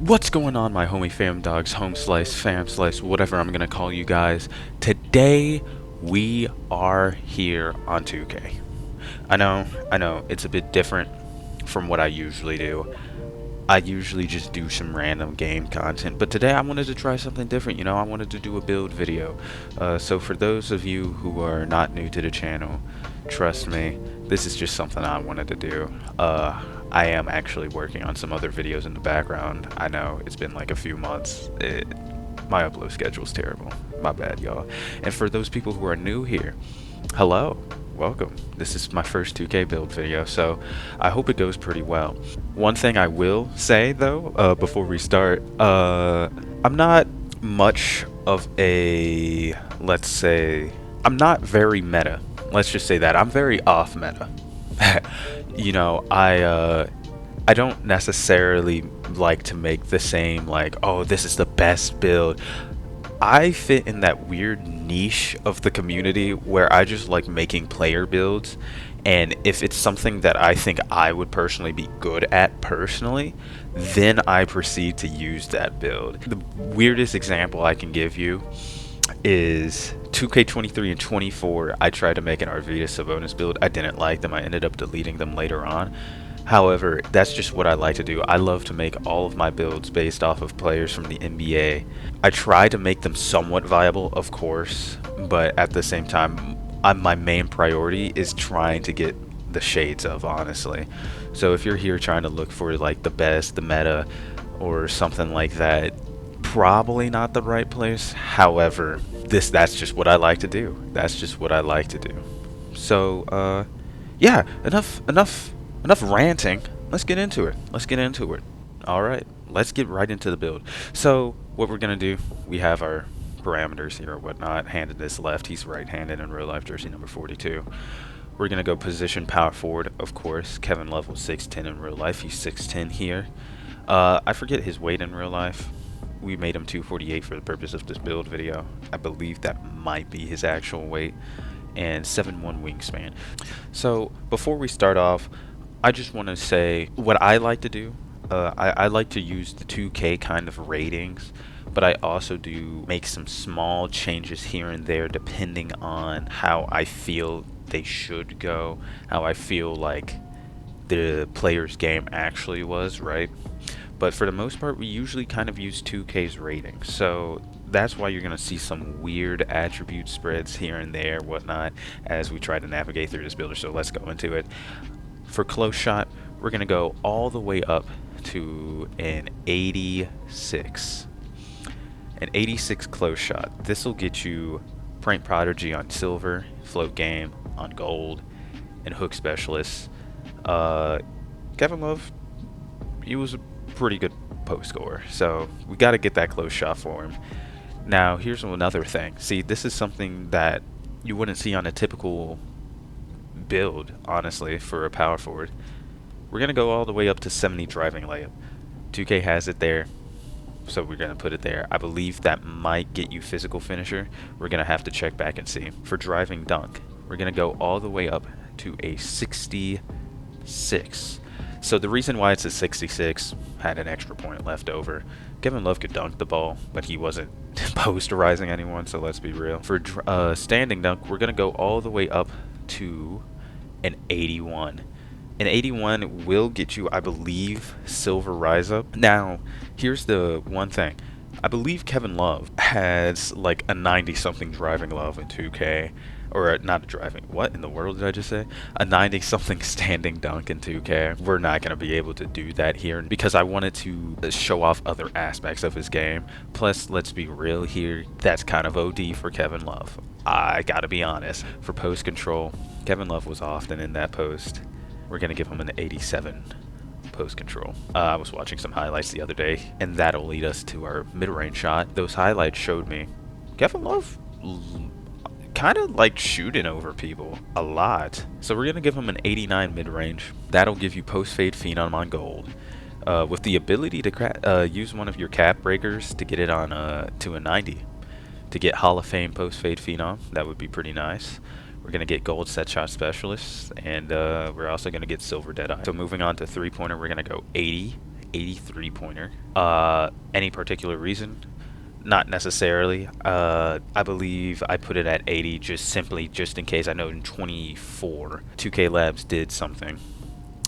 What's going on, my homie fam dogs, home slice, fam slice, whatever I'm gonna call you guys? Today we are here on 2K. I know, it's a bit different from what I usually do. I usually just do some random game content, but today I wanted to try something different. I wanted to do a build video. So for those of you who are not new to the channel, trust me, this is just something I wanted to do. I am actually working on some other videos in the background. I know it's been like a few months. My upload schedule's terrible. My bad, y'all. And for those people who are new here, hello. Welcome. This is my first 2K build video, so I hope it goes pretty well. One thing I will say though, before we start, I'm not much of a, let's say, I'm not very meta. Let's just say that. I'm very off meta. I don't necessarily like to make the same, like, oh, this is the best build. I fit in that weird niche of the community where I just like making player builds, and if it's something that I think I would personally be good at personally, then I proceed to use that build. The weirdest example I can give you is 2K23 and 24. I tried to make an Arvidas Sabonis build. I didn't like them. I ended up deleting them later on. However, that's just what I like to do. I love to make all of my builds based off of players from the NBA. I try to make them somewhat viable, of course, but at the same time, my main priority is trying to get the shades of, honestly. So if you're here trying to look for like the best, the meta, or something like that, probably not the right place. However, that's just what I like to do. That's just what I like to do. So, yeah, enough ranting. Let's get into it. Alright, let's get right into the build. So what we're gonna do, we have our parameters here or whatnot. Handed is left, he's right-handed in real life, jersey number 42. We're gonna go position power forward, of course. Kevin Love was 6'10 in real life, he's 6'10 here. I forget his weight in real life. We made him 248 for the purpose of this build video. I believe that might be his actual weight. And 7'1 wingspan. So before we start off, I just want to say what I like to do. I like to use the 2K kind of ratings, but I also do make some small changes here and there depending on how I feel they should go, how I feel like the player's game actually was, right? But for the most part, we usually kind of use 2K's rating. So that's why you're going to see some weird attribute spreads here and there, whatnot, as we try to navigate through this builder. So let's go into it. For close shot, we're going to go all the way up to an 86. An 86 close shot. This will get you Prank Prodigy on silver, float game on gold, and hook specialist. Kevin Love, he was a pretty good post scorer, so we got to get that close shot for him. Now here's another thing. See, this is something that you wouldn't see on a typical build, honestly, for a power forward. We're gonna go all the way up to 70 driving layup. 2K has it there, so we're gonna put it there. I believe that might get you physical finisher. We're gonna have to check back and see. For driving dunk, we're gonna go all the way up to a 66. So the reason why it's a 66, had an extra point left over. Kevin Love could dunk the ball, but he wasn't posterizing anyone, so let's be real. For standing dunk, we're going to go all the way up to an 81. An 81 will get you, I believe, silver rise up. Now, here's the one thing. I believe Kevin Love has like a 90-something driving love in 2K. Or not a driving, what in the world did I just say? A 90-something standing dunk in 2K. We're not going to be able to do that here because I wanted to show off other aspects of his game. Plus, let's be real here, that's kind of OD for Kevin Love. I gotta be honest. For post control, Kevin Love was often in that post. We're going to give him an 87 post control. I was watching some highlights the other day, and that'll lead us to our mid-range shot. Those highlights showed me Kevin Love kind of like shooting over people a lot. So we're gonna give him an 89 mid-range. That'll give you post fade phenom on gold, with the ability to use one of your cap breakers to get it on to a 90 to get Hall of Fame post fade phenom. That would be pretty nice. We're gonna get gold set shot specialist, and we're also gonna get silver dead eye. So moving on to 3-pointer, we're gonna go 80 83 pointer. Any particular reason? Not necessarily. I believe I put it at 80 just in case. I know in 24, 2K Labs did something,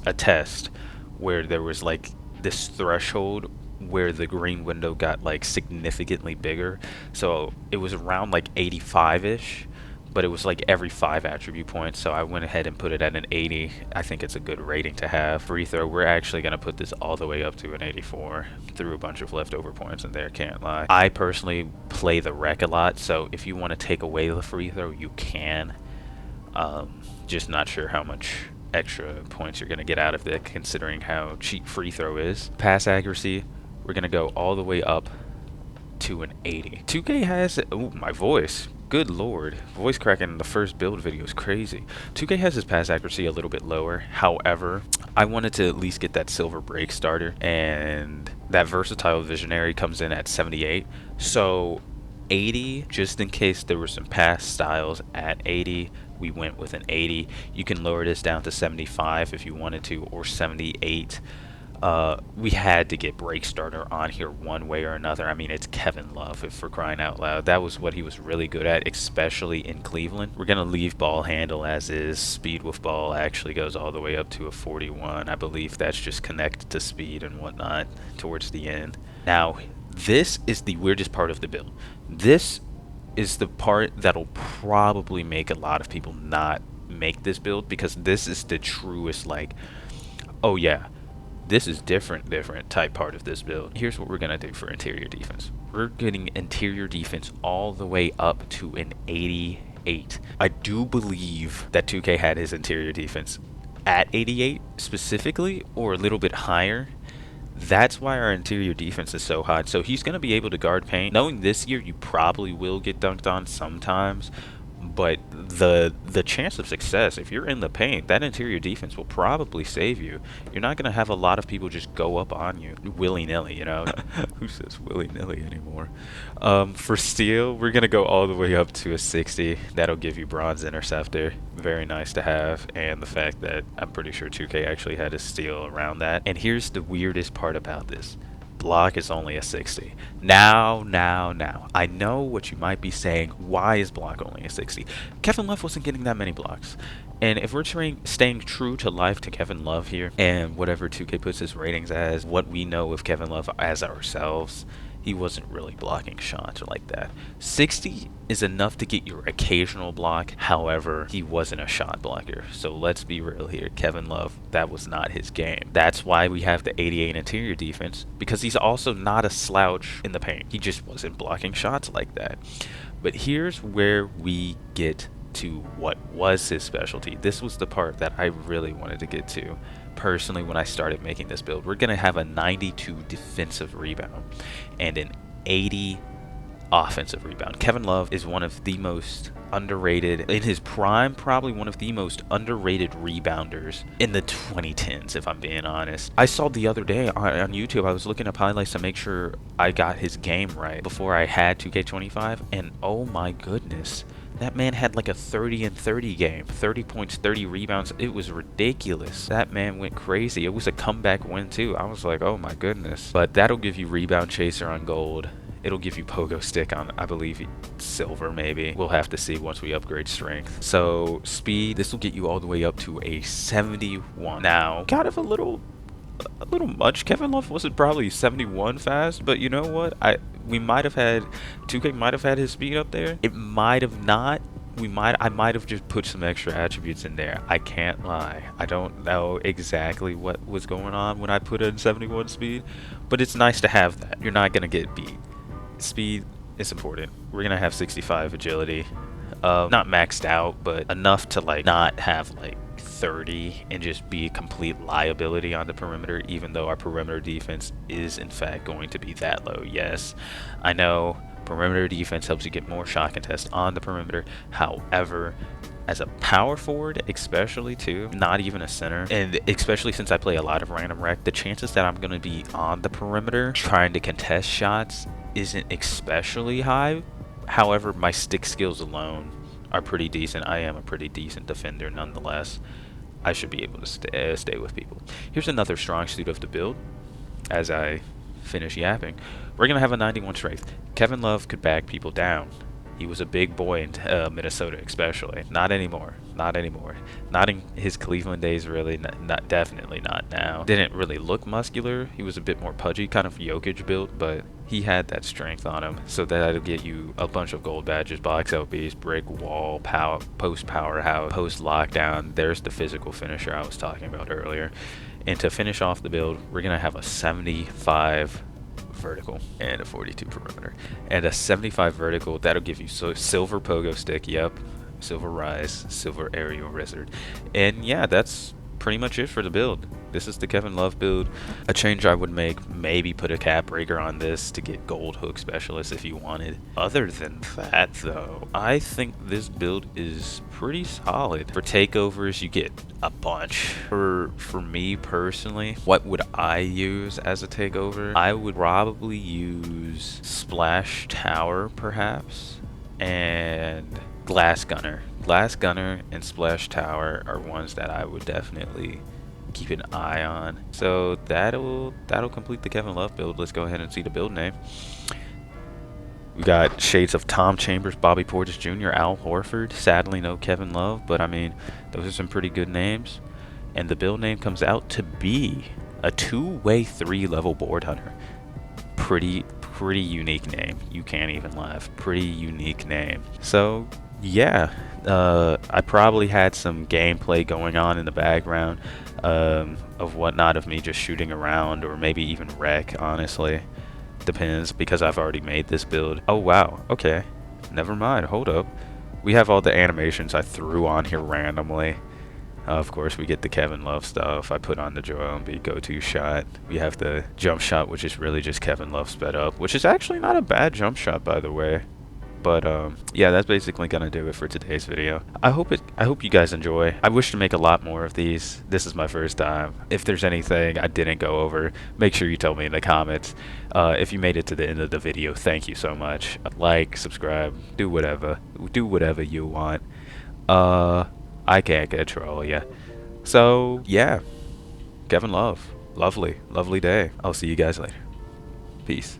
a test, where there was like this threshold where the green window got like significantly bigger. So it was around like 85-ish, but it was like every 5 attribute points. So I went ahead and put it at an 80. I think it's a good rating to have. Free throw, we're actually going to put this all the way up to an 84. Threw a bunch of leftover points in there, can't lie. I personally play the rec a lot, so if you want to take away the free throw, you can. Just not sure how much extra points you're going to get out of it considering how cheap free throw is. Pass accuracy, we're going to go all the way up to an 80. 2K has, oh, my voice. Good lord. Voice cracking in the first build video is crazy. 2K has his pass accuracy a little bit lower. However, I wanted to at least get that silver break starter, and that versatile visionary comes in at 78. So 80, just in case there were some pass styles at 80, we went with an 80. You can lower this down to 75 if you wanted to, or 78. We had to get break starter on here one way or another. I mean, it's Kevin Love, if for crying out loud. That was what he was really good at, especially in Cleveland. We're going to leave ball handle as is. Speed with ball actually goes all the way up to a 41. I believe that's just connected to speed and whatnot towards the end. Now, this is the weirdest part of the build. This is the part that'll probably make a lot of people not make this build, because this is the truest, like, oh yeah, this is different type part of this build. Here's what we're gonna do for interior defense. We're getting interior defense all the way up to an 88. I do believe that 2K had his interior defense at 88 specifically, or a little bit higher. That's why our interior defense is so hot. So he's going to be able to guard paint. Knowing this year, you probably will get dunked on sometimes, but the chance of success, if you're in the paint, that interior defense will probably save you. You're not going to have a lot of people just go up on you willy-nilly, you know? Who says willy-nilly anymore? For steal, we're going to go all the way up to a 60. That'll give you bronze interceptor. Very nice to have. And the fact that I'm pretty sure 2K actually had a steal around that. And here's the weirdest part about this. Block is only a 60. Now, I know what you might be saying. Why is block only a 60? Kevin Love wasn't getting that many blocks. And if we're staying true to life to Kevin Love here, and whatever 2K puts his ratings as, what we know of Kevin Love as ourselves, he wasn't really blocking shots like that. 60 is enough to get your occasional block. However, he wasn't a shot blocker. So let's be real here. Kevin Love, that was not his game. That's why we have the 88 interior defense, because he's also not a slouch in the paint. He just wasn't blocking shots like that. But here's where we get to what was his specialty. This was the part that I really wanted to get to. Personally, when I started making this build, we're going to have a 92 defensive rebound and an 80 offensive rebound. Kevin Love is one of the most underrated, in his prime, probably one of the most underrated rebounders in the 2010s, if I'm being honest. I saw the other day on YouTube, I was looking up highlights to make sure I got his game right before I had 2K25, and oh my goodness, that man had like a 30 and 30 game, 30 points, 30 rebounds. It was ridiculous. That man went crazy. It was a comeback win too. I was like, oh my goodness. But that'll give you rebound chaser on gold. It'll give you pogo stick on, I believe, silver maybe. We'll have to see once we upgrade strength. So speed, this will get you all the way up to a 71. Now, kind of a little much. Kevin Love wasn't probably 71 fast, but you know what? We might have had 2K might have had his speed up there. It might have not. I might have just put some extra attributes in there. I can't lie. I don't know exactly what was going on when I put in 71 speed, but it's nice to have that. You're not gonna get beat. Speed is important. We're gonna have 65 agility. Not maxed out, but enough to like not have like 30 and just be a complete liability on the perimeter, even though our perimeter defense is in fact going to be that low. Yes, I know perimeter defense helps you get more shot contest on the perimeter. However, as a power forward, especially too, not even a center, and especially since I play a lot of random rec, the chances that I'm going to be on the perimeter trying to contest shots isn't especially high. However, my stick skills alone are pretty decent. I am a pretty decent defender nonetheless. I should be able to stay with people. Here's another strong suit of the build. as I finish yapping, we're gonna have a 91 strength. Kevin Love could bag people down. He was a big boy in Minnesota, especially. Not anymore. Not anymore. Not in his Cleveland days, really. Not definitely not now. Didn't really look muscular. He was a bit more pudgy, kind of Jokic built, but he had that strength on him. So that'll get you a bunch of gold badges, box LBs, brick wall, post powerhouse, post lockdown. There's the physical finisher I was talking about earlier. And to finish off the build, we're gonna have a 75 vertical and a 42 perimeter and a 75 vertical. That'll give you silver pogo stick, yep, silver rise, silver aerial wizard, and yeah, that's pretty much it for the build. This is the Kevin Love build. A change I would make, maybe put a cap breaker on this to get gold hook specialist if you wanted. Other than that though, I think this build is pretty solid. For takeovers you get a bunch. For me personally, what would I use as a takeover? I would probably use Splash Tower perhaps, and Glass Gunner. Glass Gunner and Splash Tower are ones that I would definitely keep an eye on. So that'll complete the Kevin Love build. Let's go ahead and see the build name. We got shades of Tom Chambers, Bobby Portis Jr., Al Horford. Sadly, no Kevin Love, but I mean, those are some pretty good names. And the build name comes out to be a two-way 3-level board hunter. Pretty unique name. You can't even laugh. Pretty unique name. So yeah, I probably had some gameplay going on in the background of whatnot, of me just shooting around, or maybe even wreck, honestly. Depends, because I've already made this build. Oh wow, okay, never mind, hold up. We have all the animations I threw on here randomly. Of course, we get the Kevin Love stuff. I put on the Joel Embiid go-to shot. We have the jump shot, which is really just Kevin Love sped up, which is actually not a bad jump shot, by the way. But yeah, that's basically gonna do it for today's video. I hope you guys enjoy. I wish to make a lot more of these. This is my first time. If there's anything I didn't go over, make sure you tell me in the comments. If you made it to the end of the video, thank you so much. Like, subscribe, do whatever you want. I can't control ya. So yeah, Kevin Love, lovely day. I'll see you guys later. Peace.